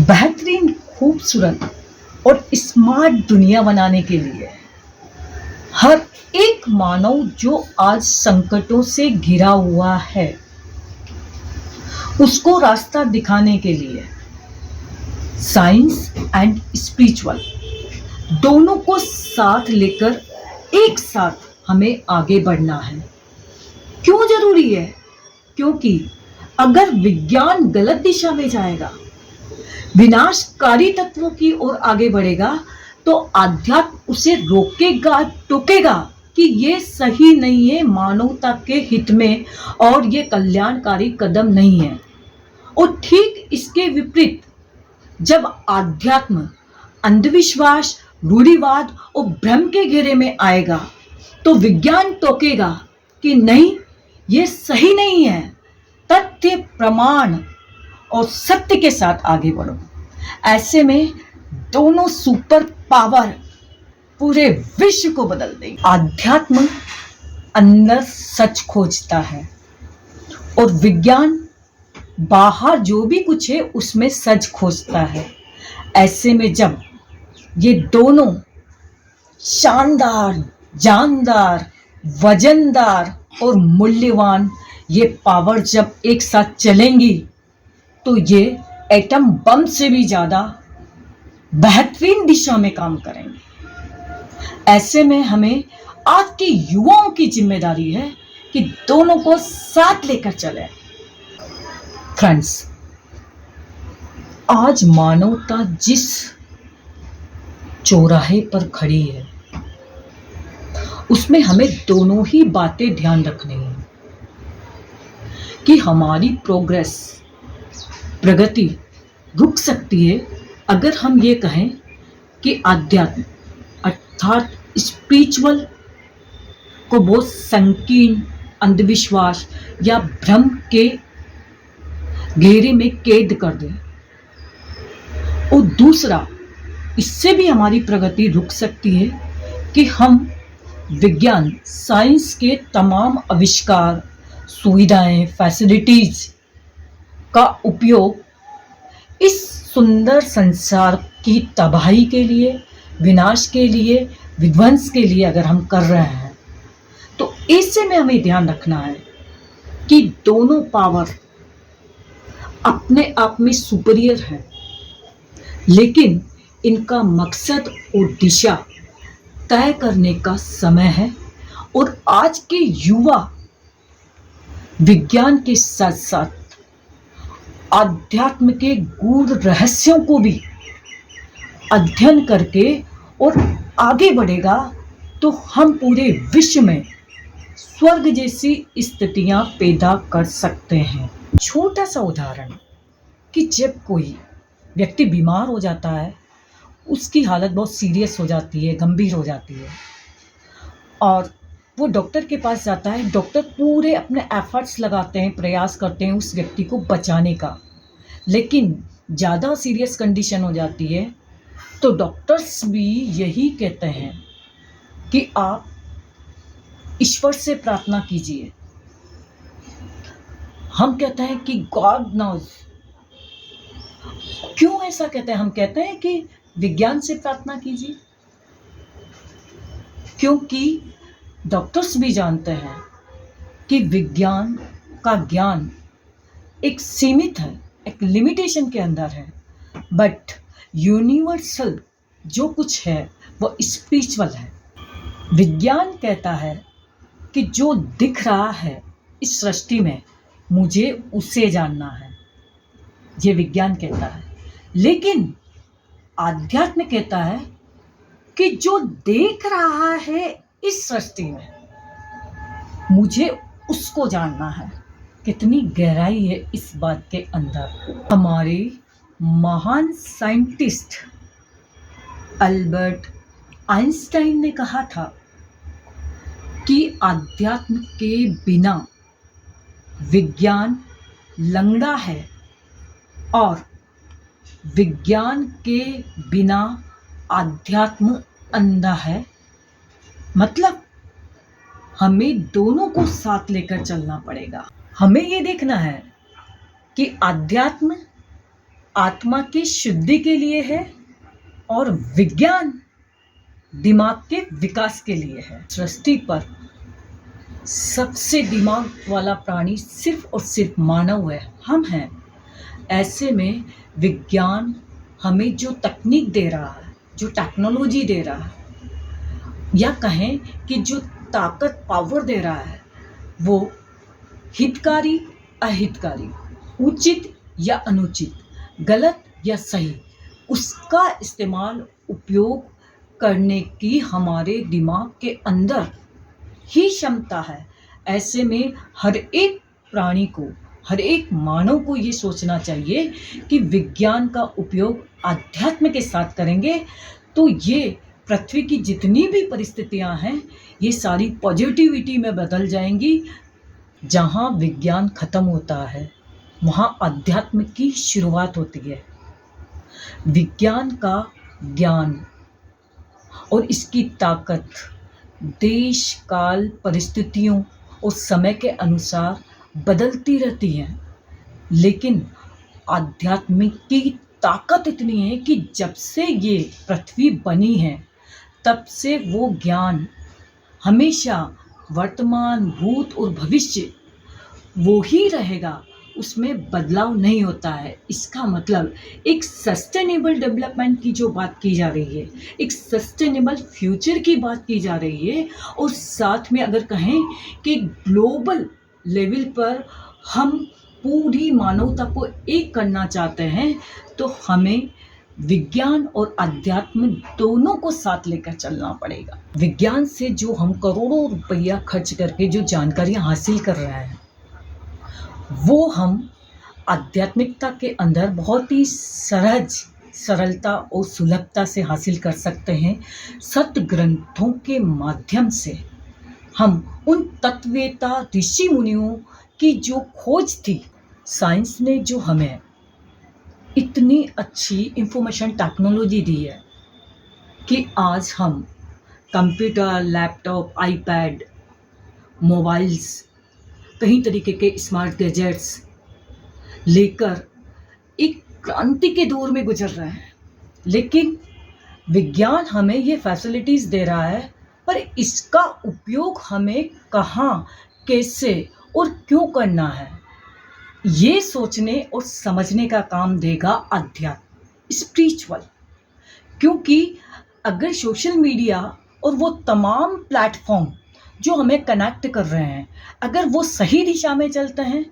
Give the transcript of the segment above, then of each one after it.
बेहतरीन, खूबसूरत और स्मार्ट दुनिया बनाने के लिए हर एक मानव जो आज संकटों से घिरा हुआ है, उसको रास्ता दिखाने के लिए साइंस एंड स्पिरिचुअल दोनों को साथ लेकर एक साथ हमें आगे बढ़ना है। क्यों जरूरी है? क्योंकि अगर विज्ञान गलत दिशा में जाएगा, विनाशकारी तत्वों की ओर आगे बढ़ेगा, तो आध्यात्म उसे रोकेगा, टोकेगा कि ये सही नहीं है, मानवता के हित में और ये कल्याणकारी कदम नहीं है। और ठीक इसके विपरीत, जब आध्यात्म अंधविश्वास, रूढ़िवाद और भ्रम के घेरे में आएगा, तो विज्ञान टोकेगा कि नहीं, ये सही नहीं है, तथ्य, प्रमाण और सत्य के साथ आगे बढ़ो। ऐसे में दोनों सुपर पावर पूरे विश्व को बदल देंगे। आध्यात्म अंदर सच खोजता है और विज्ञान बाहर जो भी कुछ है उसमें सच खोजता है। ऐसे में जब ये दोनों शानदार, जानदार, वजनदार और मूल्यवान ये पावर जब एक साथ चलेंगी, तो ये एटम बम से भी ज्यादा बेहतरीन दिशा में काम करेंगे। ऐसे में हमें आज के युवाओं की जिम्मेदारी है कि दोनों को साथ लेकर चलें। फ्रेंड्स, आज मानवता जिस चौराहे पर खड़ी है, उसमें हमें दोनों ही बातें ध्यान रखनी है कि हमारी प्रोग्रेस, प्रगति रुक सकती है अगर हम ये कहें कि आध्यात्म अर्थात स्पिरिचुअल को बहुत संकीर्ण, अंधविश्वास या भ्रम के घेरे में कैद कर दें। और दूसरा, इससे भी हमारी प्रगति रुक सकती है कि हम विज्ञान, साइंस के तमाम आविष्कार, सुविधाएं, फैसिलिटीज का उपयोग इस सुंदर संसार की तबाही के लिए, विनाश के लिए, विध्वंस के लिए अगर हम कर रहे हैं, तो ऐसे में हमें ध्यान रखना है कि दोनों पावर अपने आप में सुपीरियर है, लेकिन इनका मकसद और दिशा तय करने का समय है। और आज के युवा विज्ञान के साथ साथ आध्यात्म के गूढ़ रहस्यों को भी अध्ययन करके और आगे बढ़ेगा, तो हम पूरे विश्व में स्वर्ग जैसी स्थितियां पैदा कर सकते हैं। छोटा सा उदाहरण कि जब कोई व्यक्ति बीमार हो जाता है, उसकी हालत बहुत सीरियस हो जाती है, गंभीर हो जाती है, और वो डॉक्टर के पास जाता है। डॉक्टर पूरे अपने एफर्ट्स लगाते हैं, प्रयास करते हैं उस व्यक्ति को बचाने का, लेकिन ज़्यादा सीरियस कंडीशन हो जाती है, तो डॉक्टर्स भी यही कहते हैं कि आप ईश्वर से प्रार्थना कीजिए। हम कहते हैं कि गॉड नोज। क्यों ऐसा कहते हैं? हम कहते हैं कि विज्ञान से प्रार्थना कीजिए, क्योंकि डॉक्टर्स भी जानते हैं कि विज्ञान का ज्ञान एक सीमित है, एक लिमिटेशन के अंदर है, बट यूनिवर्सल जो कुछ है वो स्पिरिचुअल है। विज्ञान कहता है कि जो दिख रहा है इस सृष्टि में, मुझे उसे जानना है, ये विज्ञान कहता है। लेकिन आध्यात्म कहता है कि जो देख रहा है इस सृष्टि में, मुझे उसको जानना है। कितनी गहराई है इस बात के अंदर। हमारे महान साइंटिस्ट अल्बर्ट आइंस्टाइन ने कहा था कि आध्यात्म के बिना विज्ञान लंगड़ा है और विज्ञान के बिना आध्यात्म अंधा है। मतलब हमें दोनों को साथ लेकर चलना पड़ेगा। हमें ये देखना है कि आध्यात्म आत्मा की शुद्धि के लिए है और विज्ञान दिमाग के विकास के लिए है। सृष्टि पर सबसे दिमाग वाला प्राणी सिर्फ और सिर्फ मानव है, हम हैं। ऐसे में विज्ञान हमें जो तकनीक दे रहा है, जो टेक्नोलॉजी दे रहा है, या कहें कि जो ताकत पावर दे रहा है, वो हितकारी अहितकारी, उचित या अनुचित, गलत या सही, उसका इस्तेमाल उपयोग करने की हमारे दिमाग के अंदर ही क्षमता है। ऐसे में हर एक प्राणी को, हर एक मानव को ये सोचना चाहिए कि विज्ञान का उपयोग अध्यात्म के साथ करेंगे तो ये पृथ्वी की जितनी भी परिस्थितियां हैं, ये सारी पॉजिटिविटी में बदल जाएंगी। जहाँ विज्ञान खत्म होता है, वहाँ अध्यात्म की शुरुआत होती है। विज्ञान का ज्ञान और इसकी ताकत देश काल परिस्थितियों और समय के अनुसार बदलती रहती है, लेकिन आध्यात्मिक की ताकत इतनी है कि जब से ये पृथ्वी बनी है तब से वो ज्ञान हमेशा वर्तमान, भूत और भविष्य वो ही रहेगा, उसमें बदलाव नहीं होता है। इसका मतलब एक सस्टेनेबल डेवलपमेंट की जो बात की जा रही है, एक सस्टेनेबल फ्यूचर की बात की जा रही है, और साथ में अगर कहें कि ग्लोबल लेवल पर हम पूरी मानवता को एक करना चाहते हैं, तो हमें विज्ञान और अध्यात्म दोनों को साथ लेकर चलना पड़ेगा। विज्ञान से जो हम करोड़ों रुपया खर्च करके जो जानकारियां हासिल कर रहे हैं, वो हम आध्यात्मिकता के अंदर बहुत ही सहज, सरलता और सुलभता से हासिल कर सकते हैं। सत ग्रंथों के माध्यम से हम उन तत्ववेता ऋषि मुनियों की जो खोज थी, साइंस ने जो हमें इतनी अच्छी इंफॉर्मेशन टेक्नोलॉजी दी है कि आज हम कंप्यूटर, लैपटॉप, आईपैड, मोबाइल्स, कई तरीके के स्मार्ट गैजेट्स लेकर एक क्रांति के दौर में गुजर रहे हैं। लेकिन विज्ञान हमें ये फैसिलिटीज़ दे रहा है, पर इसका उपयोग हमें कहाँ, कैसे और क्यों करना है, ये सोचने और समझने का काम देगा अध्यात्म, स्पिरिचुअल। क्योंकि अगर सोशल मीडिया और वो तमाम प्लेटफॉर्म जो हमें कनेक्ट कर रहे हैं, अगर वो सही दिशा में चलते हैं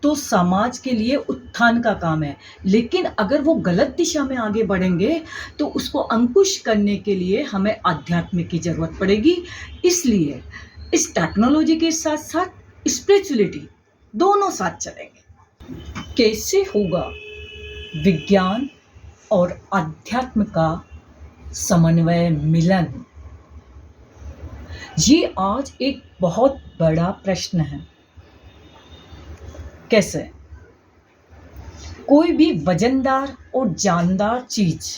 तो समाज के लिए उत्थान का काम है। लेकिन अगर वो गलत दिशा में आगे बढ़ेंगे तो उसको अंकुश करने के लिए हमें अध्यात्म की ज़रूरत पड़ेगी। इसलिए इस टेक्नोलॉजी के साथ साथ स्पिरिचुअलिटी दोनों साथ चलेंगे। कैसे होगा विज्ञान और अध्यात्म का समन्वय, मिलन? ये आज एक बहुत बड़ा प्रश्न है। कैसे? कोई भी वजनदार और जानदार चीज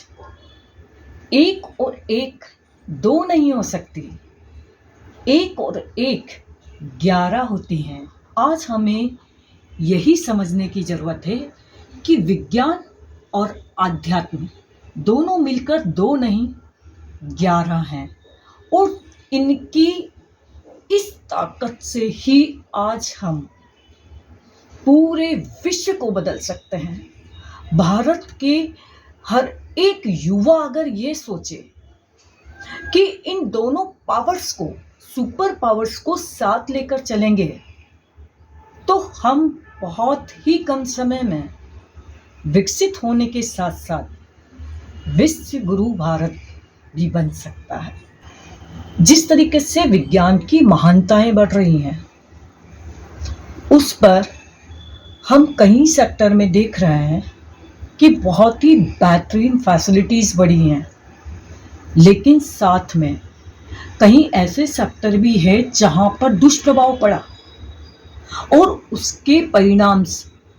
एक और एक दो नहीं हो सकती, एक और एक 11 होती हैं। आज हमें यही समझने की जरूरत है कि विज्ञान और आध्यात्म दोनों मिलकर 2 नहीं 11 हैं, और इनकी इस ताकत से ही आज हम पूरे विश्व को बदल सकते हैं। भारत के हर एक युवा अगर ये सोचे कि इन दोनों पावर्स को, सुपर पावर्स को साथ लेकर चलेंगे, तो हम बहुत ही कम समय में विकसित होने के साथ साथ विश्व गुरु भारत भी बन सकता है। जिस तरीके से विज्ञान की महानताएं बढ़ रही हैं, उस पर हम कई सेक्टर में देख रहे हैं कि बहुत ही बेहतरीन फैसिलिटीज़ बढ़ी हैं, लेकिन साथ में कहीं ऐसे सेक्टर भी है जहां पर दुष्प्रभाव पड़ा और उसके परिणाम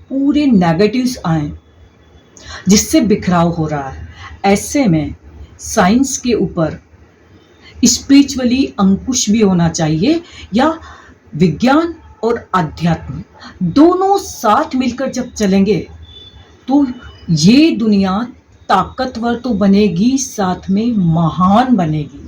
पूरे नेगेटिव्स आए, जिससे बिखराव हो रहा है। ऐसे में साइंस के ऊपर स्पिरिचुअली अंकुश भी होना चाहिए, या विज्ञान और अध्यात्म दोनों साथ मिलकर जब चलेंगे तो ये दुनिया ताकतवर तो बनेगी, साथ में महान बनेगी।